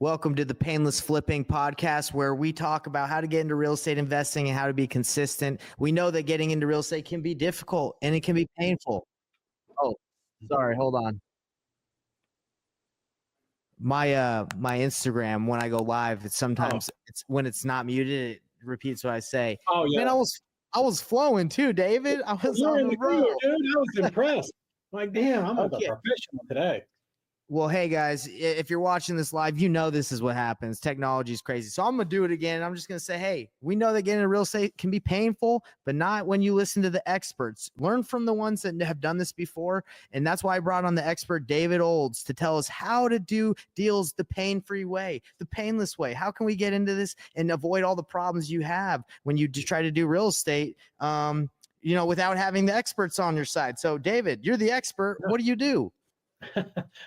Welcome to the Payneless Flipping Podcast, where we talk about how to get into real estate investing and how to be consistent. We know that getting into real estate can be difficult and it can be painful. Oh, sorry, hold on. My Instagram, when I go live, it's sometimes it's when it's not muted, it repeats what I say. Oh yeah, Man, I was flowing too, David. I was you're on in the the crew, road. dude. I was impressed. Like, damn, I'm a Okay. professional today. Well, hey guys, if you're watching this live, you know this is what happens. Technology is crazy. So I'm going to do it again. I'm just going to say, hey, we know that getting into real estate can be painful, but not when you listen to the experts. Learn from the ones that have done this before. And that's why I brought on the expert, David Olds, to tell us how to do deals the pain-free way, the painless way. How can we get into this and avoid all the problems you have when you try to do real estate, without having the experts on your side. So David, you're the expert. What do you do?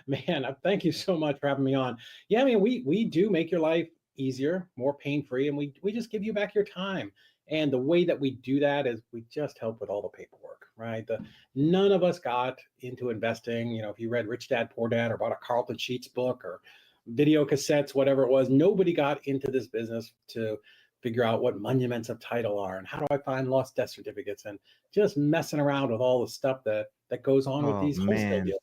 Man, thank you so much for having me on. Yeah, I mean, we do make your life easier, more pain-free, and we just give you back your time. And the way that we do that is we just help with all the paperwork, right? None of us got into investing. You know, if you read Rich Dad, Poor Dad, or bought a Carlton Sheets book or video cassettes, whatever it was, nobody got into this business to figure out what monuments of title are and how do I find lost death certificates and just messing around with all the stuff that goes on with these wholesale deals.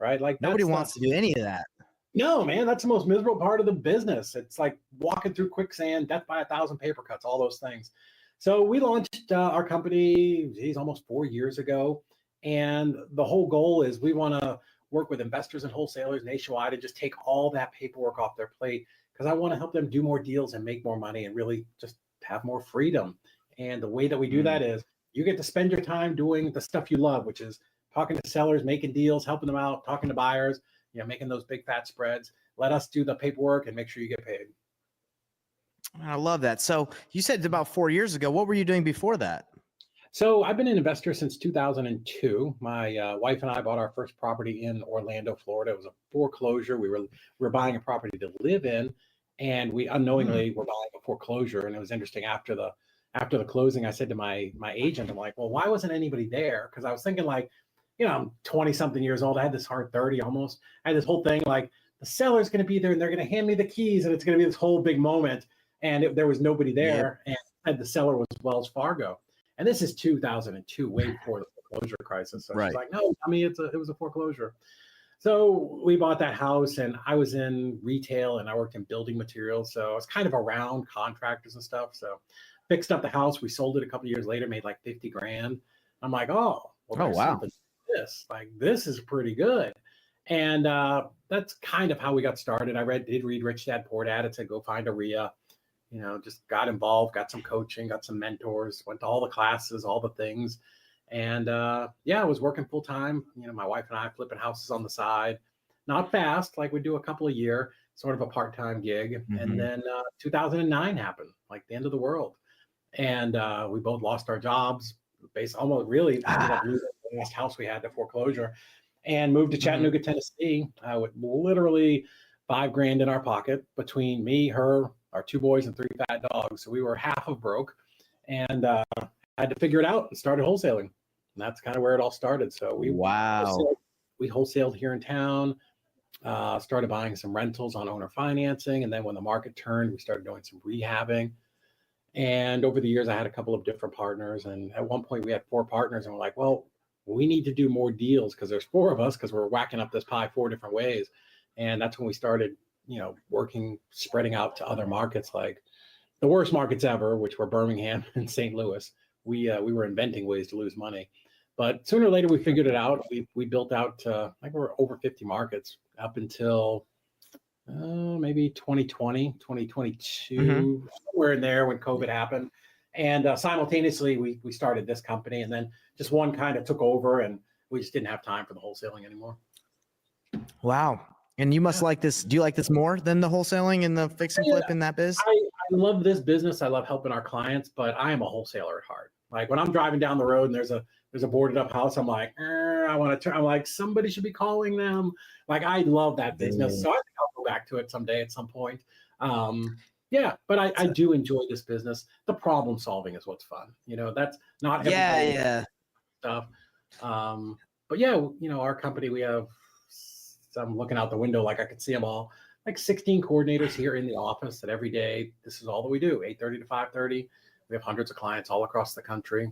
Right? Like nobody wants to do any of that. No, man, that's the most miserable part of the business. It's like walking through quicksand, death by 1,000 paper cuts, all those things. So we launched our company, almost 4 years ago. And the whole goal is we want to work with investors and wholesalers nationwide and just take all that paperwork off their plate because I want to help them do more deals and make more money and really just have more freedom. And the way that we do that is you get to spend your time doing the stuff you love, which is talking to sellers, making deals, helping them out, talking to buyers, making those big fat spreads. Let us do the paperwork and make sure you get paid. I love that. So you said about 4 years ago. What were you doing before that? So I've been an investor since 2002. My wife and I bought our first property in Orlando, Florida. It was a foreclosure. We were buying a property to live in, and we unknowingly were buying a foreclosure. And it was interesting after the closing, I said to my agent, I'm like, well, why wasn't anybody there? Because I was thinking like, I'm 20 something years old. I had this hard 30 almost. I had this whole thing like the seller's going to be there and they're going to hand me the keys and it's going to be this whole big moment. And there was nobody there. Yep. And the seller was Wells Fargo. And this is 2002, way before the foreclosure crisis. So she's like, no, I mean, it was a foreclosure. So we bought that house and I was in retail and I worked in building materials. So I was kind of around contractors and stuff. So fixed up the house. We sold it a couple of years later, made like 50 grand. I'm like, oh, well, wow. This is pretty good. And that's kind of how we got started. I did read Rich Dad, Poor Dad. It said, go find a RIA, just got involved, got some coaching, got some mentors, went to all the classes, all the things. And I was working full time. My wife and I flipping houses on the side, not fast, like we do a couple a year, sort of a part-time gig. And then 2009 happened, like the end of the world. And we both lost our jobs. Almost really ended up losing the last house we had to foreclosure and moved to Chattanooga, Tennessee with literally $5,000 in our pocket between me, her, our 2 boys and 3 fat dogs. So we were half of broke and had to figure it out and started wholesaling. And that's kind of where it all started. So we wholesaled here in town, started buying some rentals on owner financing. And then when the market turned, we started doing some rehabbing. And over the years, I had a couple of different partners. And at one point we had 4 partners and we're like, well, we need to do more deals because there's 4 of us because we're whacking up this pie 4 different ways. And that's when we started, working, spreading out to other markets, like the worst markets ever, which were Birmingham and St. Louis. We were inventing ways to lose money. But sooner or later, we figured it out. We built out, we're over 50 markets up until maybe 2020, 2022, somewhere in there when COVID happened. And simultaneously, we started this company. And then just one kind of took over and we just didn't have time for the wholesaling anymore. Wow. And you must like this. Do you like this more than the wholesaling and the fix and flip in that biz? I love this business. I love helping our clients, but I am a wholesaler at heart. Like when I'm driving down the road and there's a boarded up house, I'm like, I want to turn. I'm like, somebody should be calling them. Like I love that business. So I think I'll go back to it someday at some point. But I do enjoy this business. The problem solving is what's fun. That's not everybody stuff. But our company, we have, I'm looking out the window like I could see them all. like 16 coordinators here in the office that every day, this is all that we do, 8:30 to 5:30. We have hundreds of clients all across the country,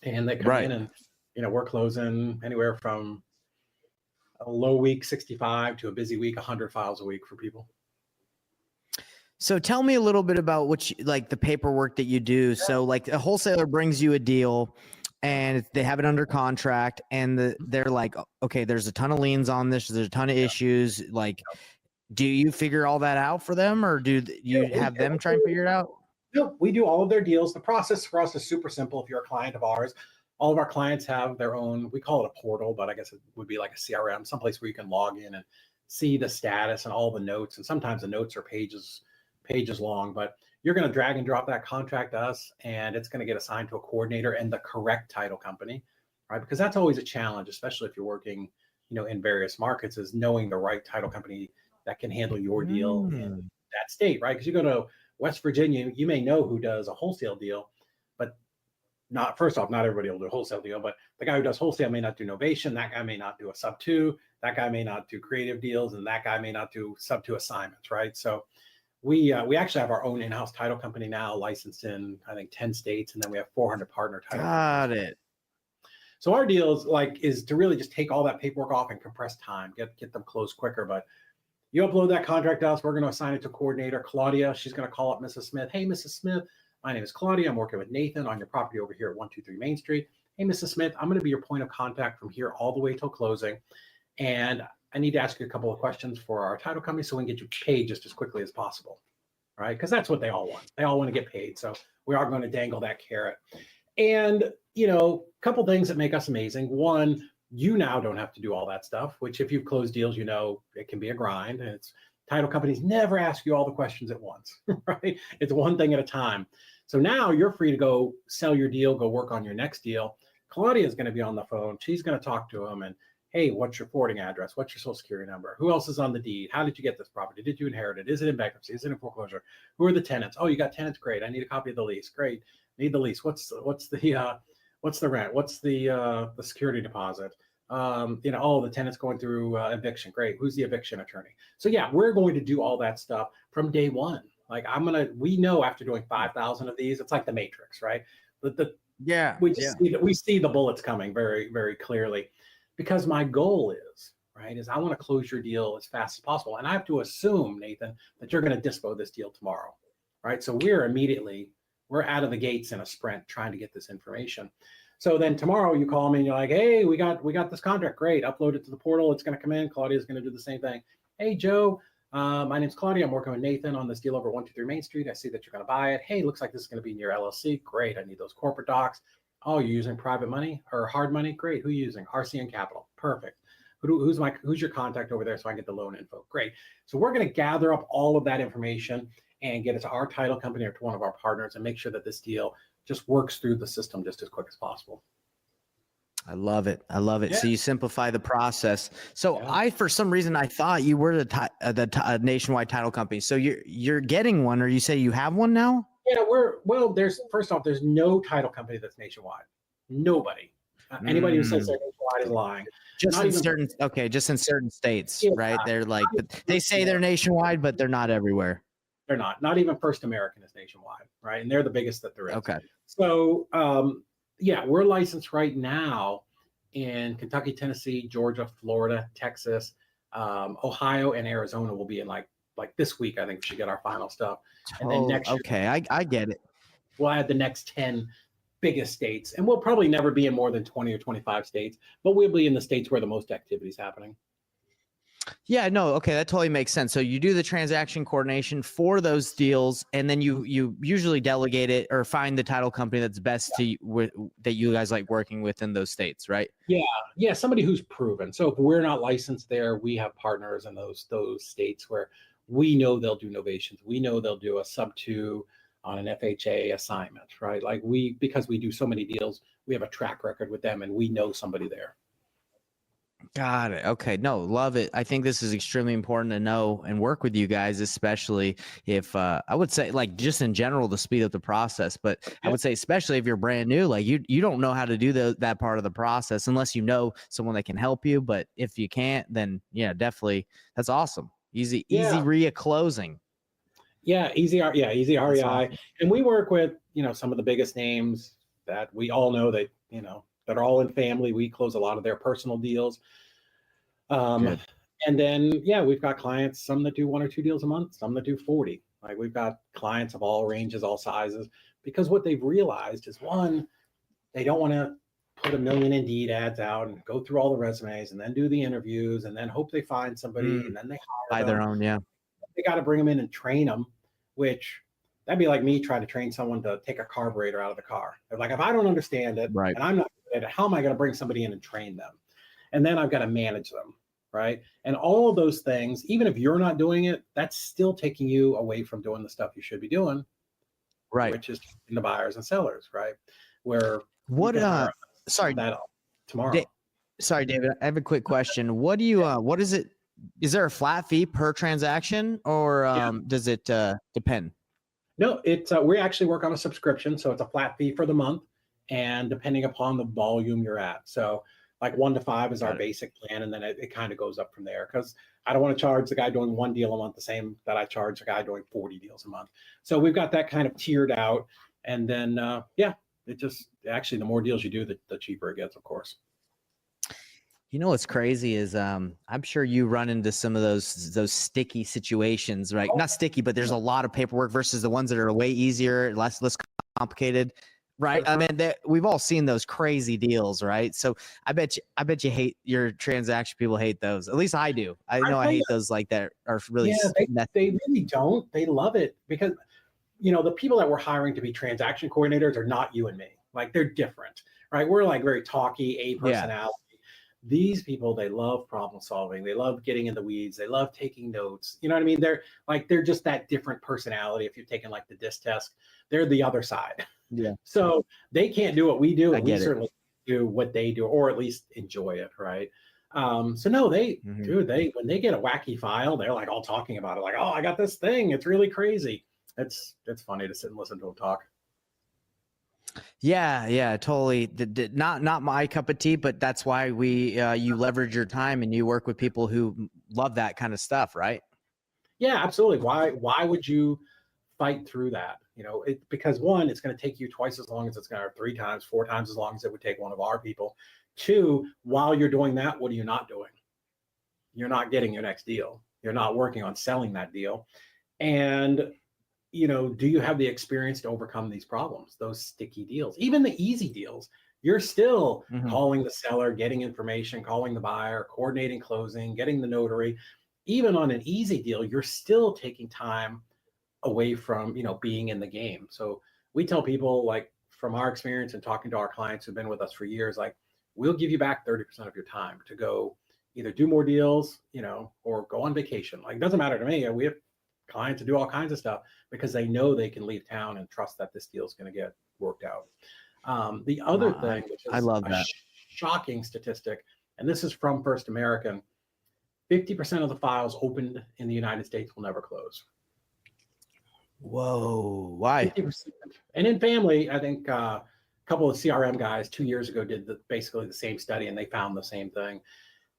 and they come in and, we're closing anywhere from a low week 65 to a busy week 100 files a week for people. So tell me a little bit about like the paperwork that you do. Yeah. So like a wholesaler brings you a deal and they have it under contract and they're like, okay, there's a ton of liens on this. There's a ton of issues. Like, do you figure all that out for them, or do you have them try and figure it out? No, we do all of their deals. The process for us is super simple. If you're a client of ours, all of our clients have their own, we call it a portal, but I guess it would be like a CRM, someplace where you can log in and see the status and all the notes. And sometimes the notes are pages long, but you're going to drag and drop that contract to us, and it's going to get assigned to a coordinator and the correct title company, right? Because that's always a challenge, especially if you're working, in various markets, is knowing the right title company that can handle your deal in that state, right? Because you go to West Virginia, you may know who does a wholesale deal, but first off, not everybody will do a wholesale deal, but the guy who does wholesale may not do novation. That guy may not do a sub 2. That guy may not do creative deals, and that guy may not do sub 2 assignments, right? So we actually have our own in-house title company now, licensed in, I think, 10 states, and then we have 400 partner title companies. Got it. So our deal is to really just take all that paperwork off and compress time, get them closed quicker. But you upload that contract to us, we're going to assign it to coordinator Claudia. She's going to call up Mrs. Smith. Hey, Mrs. Smith, my name is Claudia. I'm working with Nathan on your property over here at 123 Main Street. Hey, Mrs. Smith, I'm going to be your point of contact from here all the way till closing. And I need to ask you a couple of questions for our title company so we can get you paid just as quickly as possible, right? Because that's what they all want. They all want to get paid. So we are going to dangle that carrot. And, a couple things that make us amazing. One, you now don't have to do all that stuff, which if you've closed deals, it can be a grind. And title companies never ask you all the questions at once, right? It's one thing at a time. So now you're free to go sell your deal, go work on your next deal. Claudia is going to be on the phone. She's going to talk to them and, hey, what's your forwarding address? What's your social security number? Who else is on the deed? How did you get this property? Did you inherit it? Is it in bankruptcy? Is it in foreclosure? Who are the tenants? Oh, you got tenants? Great. I need a copy of the lease. Great. Need the lease. What's the rent? What's the security deposit? All the tenants going through eviction. Great. Who's the eviction attorney? So yeah, we're going to do all that stuff from day one. Like we know after doing 5,000 of these, it's like the Matrix, right? We see the bullets coming very, very clearly. Because my goal is I want to close your deal as fast as possible. And I have to assume, Nathan, that you're going to dispo this deal tomorrow, right? So we're out of the gates in a sprint trying to get this information. So then tomorrow you call me and you're like, hey, we got this contract. Great. Upload it to the portal. It's going to come in. Claudia's going to do the same thing. Hey, Joe, my name's Claudia. I'm working with Nathan on this deal over 123 Main Street. I see that you're going to buy it. Hey, looks like this is going to be in your LLC. Great. I need those corporate docs. Oh, you're using private money or hard money? Great. Who are you using? RCN Capital. Perfect. Who's your contact over there so I can get the loan info? Great. So we're going to gather up all of that information and get it to our title company or to one of our partners and make sure that this deal just works through the system just as quick as possible. I love it. Yeah. So you simplify the process. So yeah. For some reason, I thought you were the nationwide title company. So you're getting one, or you say you have one now? Yeah, there's no title company that's nationwide. Nobody. Anybody who says they're nationwide is lying. Just in certain states, right? They're like, they say they're nationwide, but they're not everywhere. They're not. Not even First American is nationwide, right? And they're the biggest that there is. Okay. So, we're licensed right now in Kentucky, Tennessee, Georgia, Florida, Texas, Ohio, and Arizona will be in like this week. I think we should get our final stuff. And then next year, okay, I get it. We'll add the next 10 biggest states, and we'll probably never be in more than 20 or 25 states, but we'll be in the states where the most activity is happening. Yeah, no, okay, that totally makes sense. So you do the transaction coordination for those deals, and then you usually delegate it or find the title company that's best that you guys like working with in those states, right? Yeah, somebody who's proven. So if we're not licensed there, we have partners in those states where we know they'll do novations. We know they'll do a sub 2 on an FHA assignment, right? Because we do so many deals, we have a track record with them and we know somebody there. Got it. Okay. No, love it. I think this is extremely important to know and work with you guys, especially if I would say just in general to speed up the process, but I would say especially if you're brand new, you don't know how to do that part of the process unless you know someone that can help you. But if you can't, then yeah, definitely. That's awesome. Easy Yeah. RIA closing. Yeah, easy REI. awesome. And we work with, some of the biggest names that we all know that, that are all in family. We close a lot of their personal deals. Good. And then, yeah, we've got clients, some that do 1 or 2 deals a month, some that do 40. Like we've got clients of all ranges, all sizes, because what they've realized is, one, they don't want to put 1 million Indeed ads out and go through all the resumes and then do the interviews and then hope they find somebody and then they hire By them. their own, yeah. They got to bring them in and train them, which that'd be like me trying to train someone to take a carburetor out of the car. They're like, if I don't understand it Right. and I'm not good at it, how am I going to bring somebody in and train them? And then I've got to manage them, right? And all of those things, even if you're not doing it, that's still taking you away from doing the stuff you should be doing, Right. which is in the buyers and sellers, right? Where What sorry, that tomorrow. Sorry, David, I have a quick question. What do you what is it? Is there a flat fee per transaction, or does it depend? No, it's we actually work on a subscription, so it's a flat fee for the month, and depending upon the volume you're at. So like 1 to 5 is our basic plan, and then it kind of goes up from there, because I don't want to charge the guy doing 1 deal a month the same that I charge a guy doing 40 deals a month. So we've got that kind of tiered out, and then it just actually the more deals you do, the cheaper it gets, of course. You know what's crazy is I'm sure you run into some of those sticky situations, right? Not sticky, but there's a lot of paperwork versus the ones that are way easier, less complicated, right? I mean, we've all seen those crazy deals, right? So I bet you hate your transaction. People hate those. At least I do. I know I hate those like that are really. Yeah, they really don't. They love it because the people that we're hiring to be transaction coordinators are not you and me. Like they're different, right? We're like very talky, a personality. Yeah. These people, they love problem solving. They love getting in the weeds. They love taking notes. You know what I mean? They're just that different personality. If you've taken like the DISC test, they're the other side. Yeah. So they can't do what we do, and we certainly do what they do, or at least enjoy it, right? So no, dude, when they get a wacky file, they're like all talking about it, like, oh, I got this thing. It's really crazy. It's funny to sit and listen to them talk. Yeah, totally. Not my cup of tea, but that's why you leverage your time and you work with people who love that kind of stuff, right? Yeah, absolutely. Why would you fight through that? Because one, it's going to take you twice as long as it's going to, 3 times, 4 times as long as it would take one of our people. 2, while you're doing that, what are you not doing? You're not getting your next deal. You're not working on selling that deal. And do you have the experience to overcome these problems, those sticky deals, even the easy deals? You're still calling the seller, getting information, calling the buyer, coordinating closing, getting the notary. Even on an easy deal, you're still taking time away from, being in the game. So we tell people, like, from our experience and talking to our clients who've been with us for years, like, we'll give you back 30% of your time to go either do more deals, or go on vacation. Like, it doesn't matter to me. We have clients to do all kinds of stuff because they know they can leave town and trust that this deal is going to get worked out. The other thing, which is I love that shocking statistic, and this is from First American, 50% of the files opened in the United States will never close. Whoa, why? 50%. And in family, I think a couple of CRM guys 2 years ago did basically the same study, and they found the same thing.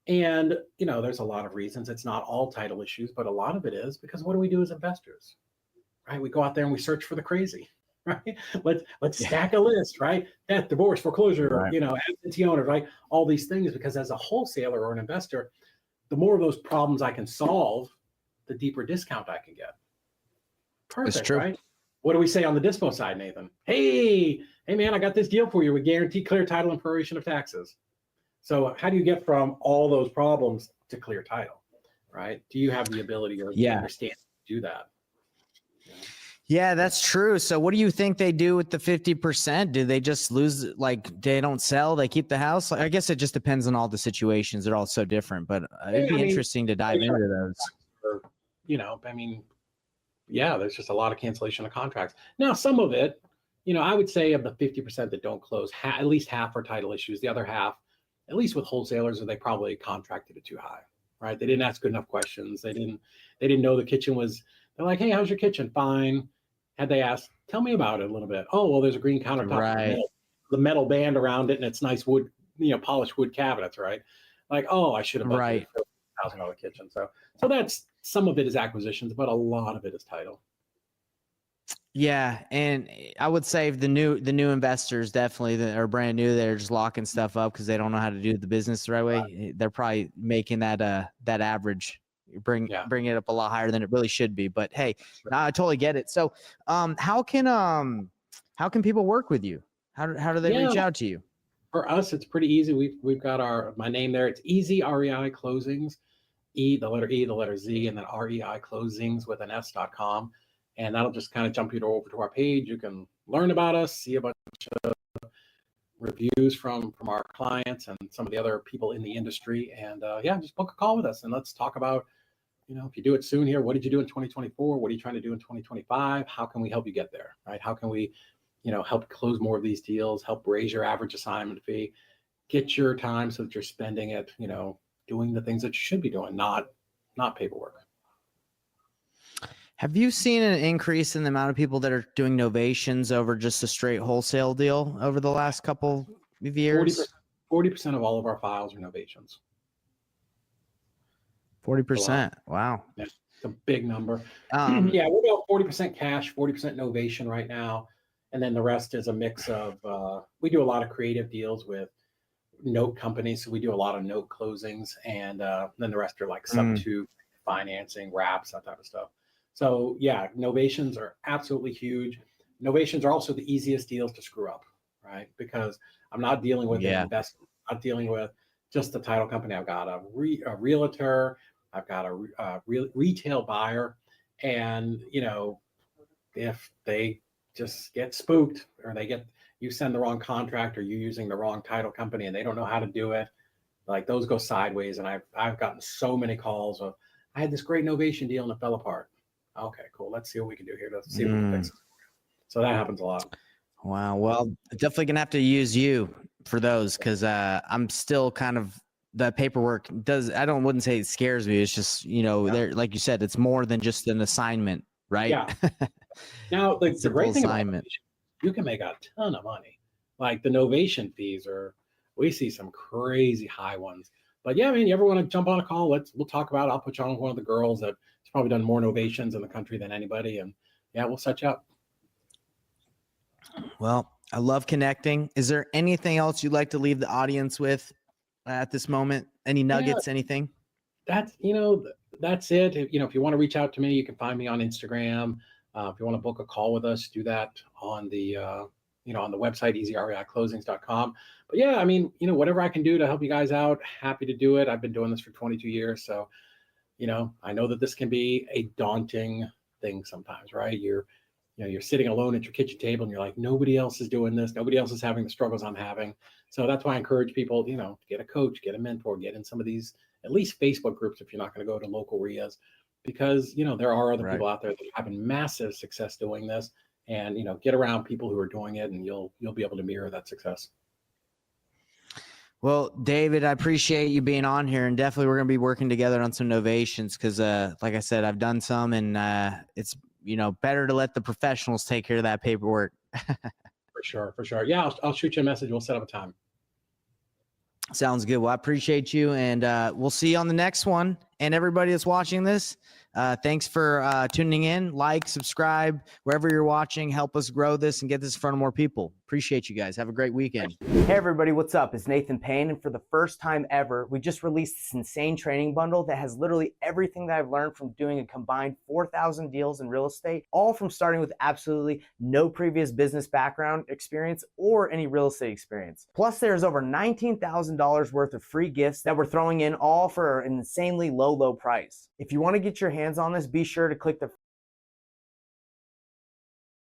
And, there's a lot of reasons. It's not all title issues, but a lot of it is because what do we do as investors, right? We go out there and we search for the crazy, right? Let's stack a list, right? Death, divorce, foreclosure, right. Absentee owner, right? All these things, because as a wholesaler or an investor, the more of those problems I can solve, the deeper discount I can get. Perfect, it's true. Right? What do we say on the dispo side, Nathan? Hey, man, I got this deal for you. We guarantee clear title and proration of taxes. So how do you get from all those problems to clear title, right? Do you have the ability or the understanding to do that? Yeah, that's true. So what do you think they do with the 50%? Do they just lose, like, they don't sell, they keep the house? I guess it just depends on all the situations. They're all so different, but it'd be interesting to dive into those. There's just a lot of cancellation of contracts. Now, some of it, I would say of the 50% that don't close, at least half are title issues. The other half, at least with wholesalers, or they probably contracted it too high, right? They didn't ask good enough questions. They didn't know the kitchen was, they're like, hey, how's your kitchen? Fine. Had they asked, tell me about it a little bit. Oh, well, there's a green countertop, right. The metal band around it, and it's nice wood, polished wood cabinets, right? Like, oh, I should have budgeted for $1,000 kitchen. So that's, some of it is acquisitions, but a lot of it is title. Yeah, and I would say the new investors definitely that are brand new, they're just locking stuff up because they don't know how to do the business the right way. They're probably making that average bring it up a lot higher than it really should be. But hey, I totally get it. So how can people work with you? How do they reach out to you? For us, it's pretty easy. We've got my name there. It's Easy REI Closings, the letter Z, and then REI Closings with an S.com. And that'll just kind of jump you over to our page. You can learn about us, see a bunch of reviews from our clients and some of the other people in the industry. And just book a call with us and let's talk about, if you do it soon here, what did you do in 2024? What are you trying to do in 2025? How can we help you get there, right? How can we, help close more of these deals, help raise your average assignment fee, get your time so that you're spending it, doing the things that you should be doing, not paperwork. Have you seen an increase in the amount of people that are doing novations over just a straight wholesale deal over the last couple of years? 40% of all of our files are novations. 40%. Wow. Yeah, it's a big number. We're about 40% cash, 40% novation right now. And then the rest is a mix of, we do a lot of creative deals with note companies. So we do a lot of note closings. And then the rest are like sub-2 financing, wraps, that type of stuff. So novations are absolutely huge. Novations are also the easiest deals to screw up, right? Because I'm not dealing with an investment. I'm not dealing with just the title company. I've got a realtor. I've got a retail buyer. And, if they just get spooked or you send the wrong contract or you using the wrong title company and they don't know how to do it, like those go sideways. And I've gotten so many calls of, I had this great novation deal and it fell apart. Okay, cool. Let's see what we can do here. Let's see what we can fix. So that happens a lot. Wow. Well, definitely gonna have to use you for those because I'm still kind of the paperwork wouldn't say it scares me. It's just there, like you said, it's more than just an assignment, right? Yeah. Now the great thing assignment. About you can make a ton of money. Like the novation fees we see some crazy high ones. But you ever want to jump on a call? We'll talk about it. I'll put you on with one of the girls that's probably done more novations in the country than anybody. And we'll set you up. Well, I love connecting. Is there anything else you'd like to leave the audience with at this moment? Any nuggets, anything? That's it. If you want to reach out to me, you can find me on Instagram. If you want to book a call with us, do that on the, on the website, easyreiclosings.com. But whatever I can do to help you guys out, happy to do it. I've been doing this for 22 years. So, I know that this can be a daunting thing sometimes, right? You're sitting alone at your kitchen table and you're like, nobody else is doing this. Nobody else is having the struggles I'm having. So that's why I encourage people, to get a coach, get a mentor, get in some of these, at least Facebook groups, if you're not going to go to local RIAs, because, there are other people out there that are having massive success doing this, and, get around people who are doing it and you'll be able to mirror that success. Well, David, I appreciate you being on here, and definitely we're going to be working together on some novations because, like I said, I've done some, and it's better to let the professionals take care of that paperwork. For sure. Yeah, I'll shoot you a message. We'll set up a time. Sounds good. Well, I appreciate you, and we'll see you on the next one. And everybody that's watching this, thanks for tuning in. Like, subscribe, wherever you're watching. Help us grow this and get this in front of more people. Appreciate you guys. Have a great weekend. Hey, everybody. What's up? It's Nathan Payne. And for the first time ever, we just released this insane training bundle that has literally everything that I've learned from doing a combined 4,000 deals in real estate, all from starting with absolutely no previous business background experience or any real estate experience. Plus, there's over $19,000 worth of free gifts that we're throwing in, all for an insanely low price. If you want to get your hands on this, be sure to click the